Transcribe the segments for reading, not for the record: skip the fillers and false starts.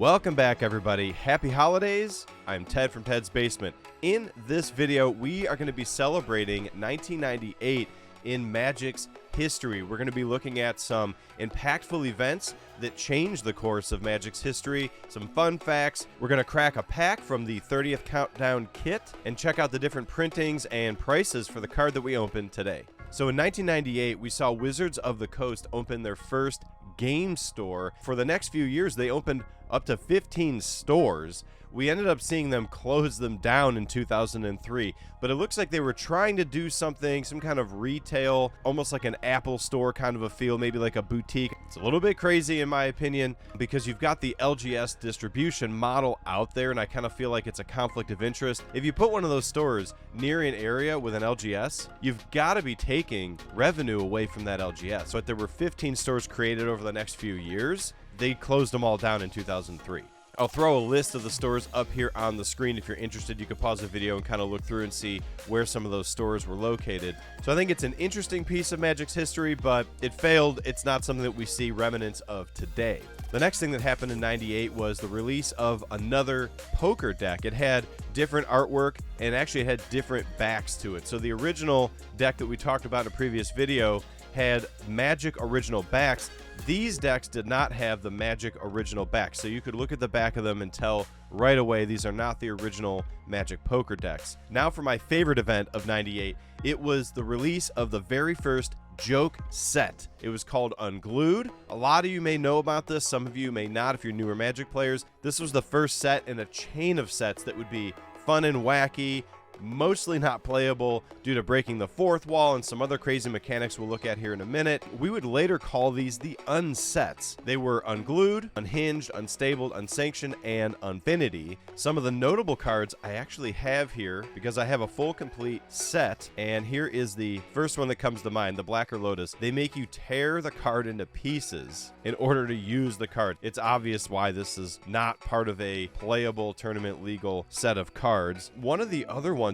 Welcome back, everybody. Happy holidays. I'm Ted from Ted's Basement. In this video, we are going to be celebrating 1998 in Magic's history. We're going to be looking at some impactful events that changed the course of Magic's history, some fun facts. We're going to crack a pack from the 30th Countdown kit and check out the different printings and prices for the card that we opened today. So in 1998, we saw Wizards of the Coast open their first game store. For the next few years, they opened up to 15 stores. We ended up seeing them close them down in 2003, but it looks like they were trying to do something, some kind of retail, almost like an Apple store kind of a feel, maybe like a boutique. It's a little bit crazy in my opinion, because you've got the LGS distribution model out there, and I kind of feel like it's a conflict of interest. If you put one of those stores near an area with an LGS, you've got to be taking revenue away from that LGS. So if there were 15 stores created over the next few years, they closed them all down in 2003. I'll throw a list of the stores up here on the screen. If you're interested, you can pause the video and kind of look through and see where some of those stores were located. So I think it's an interesting piece of Magic's history, but it failed. It's not something that we see remnants of today. The next thing that happened in 98 was the release of another poker deck. It had different artwork and actually it had different backs to it. So the original deck that we talked about in a previous video had Magic original backs. These decks did not have the Magic original backs, so you could look at the back of them and tell right away these are not the original Magic poker decks. Now for my favorite event of 98, it was the release of the very first joke set. It was called Unglued. A lot of you may know about this, some of you may not if you're newer Magic players. This was the first set in a chain of sets that would be fun and wacky, mostly not playable due to breaking the fourth wall and some other crazy mechanics we'll look at here in a minute. We would later call these the unsets. They were Unglued, Unhinged, Unstable, Unsanctioned, and Unfinity. Some of the notable cards I actually have here because I have a full complete set, and here is the first one that comes to mind, the Blacker Lotus. They make you tear the card into pieces in order to use the card. It's obvious why this is not part of a playable tournament legal set of cards. One of the other ones,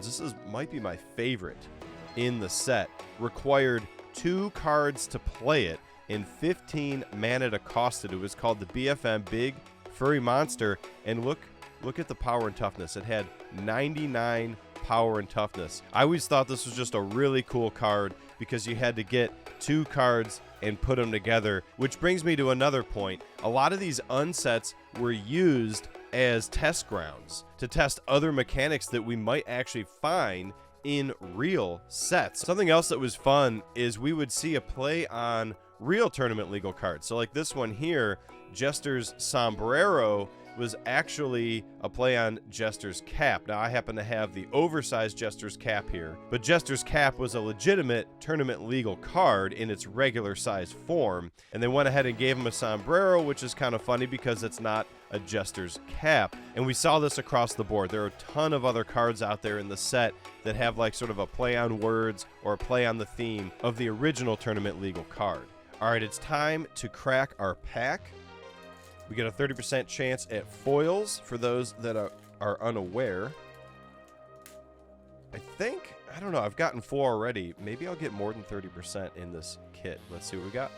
might be my favorite in the set, required 2 cards to play it and 15 mana to cost it. It was called the BFM Big Furry Monster, and look at the power and toughness. It had 99 power and toughness. I always thought this was just a really cool card because you had to get 2 cards and put them together, which brings me to another point. A lot of these unsets were used as test grounds to test other mechanics that we might actually find in real sets. Something else that was fun is we would see a play on real tournament legal cards. So like this one here, Jester's Sombrero, was actually a play on Jester's Cap. Now I happen to have the oversized Jester's Cap here, but Jester's Cap was a legitimate tournament legal card in its regular size form, and they went ahead and gave him a sombrero, which is kind of funny because it's not a Jester's Cap. And we saw this across the board. There are a ton of other cards out there in the set that have like sort of a play on words or a play on the theme of the original tournament legal card. All right, it's time to crack our pack. We get a 30% chance at foils for those that are unaware. I don't know, I've gotten 4 already. Maybe I'll get more than 30% in this kit. Let's see what we got.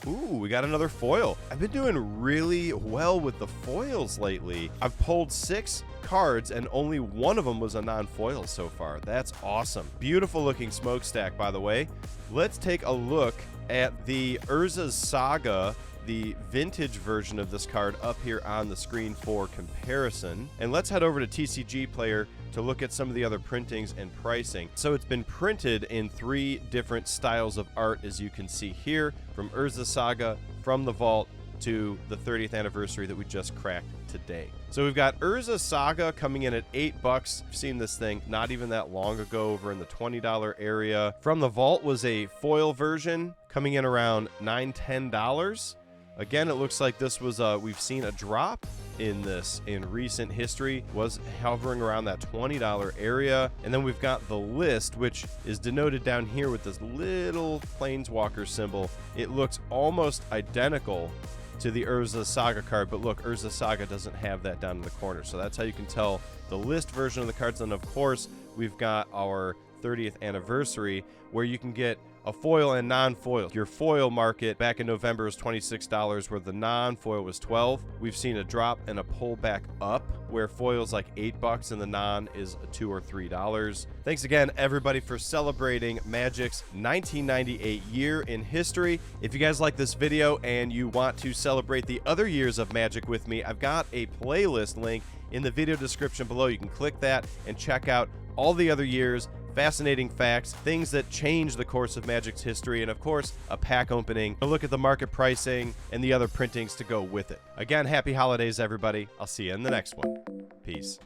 Ooh, we got another foil. I've been doing really well with the foils lately. I've pulled 6 cards and only one of them was a non-foil so far. That's awesome. Beautiful looking Smokestack, by the way. Let's take a look at the Urza's Saga, the vintage version of this card, up here on the screen for comparison. And let's head over to TCG Player to look at some of the other printings and pricing. So it's been printed in 3 different styles of art, as you can see here, from Urza's Saga, from the vault, to the 30th anniversary that we just cracked today. So we've got Urza's Saga coming in at $8. I've seen this thing not even that long ago, over in the $20 area. From the vault was a foil version coming in around $9–10. Again, it looks like this was we've seen a drop in this in recent history, was hovering around that $20 area. And then we've got the list, which is denoted down here with this little planeswalker symbol. It looks almost identical to the Urza's Saga card, but look, Urza's Saga doesn't have that down in the corner, so that's how you can tell the list version of the cards. And of course, we've got our 30th anniversary, where you can get a foil and non-foil. Your foil market back in November was $26, where the non-foil was $12. We've seen a drop and a pullback up, where foil's like $8 and the non is $2 or $3. Thanks again, everybody, for celebrating Magic's 1998 year in history. If you guys like this video and you want to celebrate the other years of Magic with me, I've got a playlist link in the video description below. You can click that and check out all the other years, fascinating facts, things that change the course of Magic's history, and of course, a pack opening, a look at the market pricing and the other printings to go with it. Again, happy holidays, everybody. I'll see you in the next one. Peace.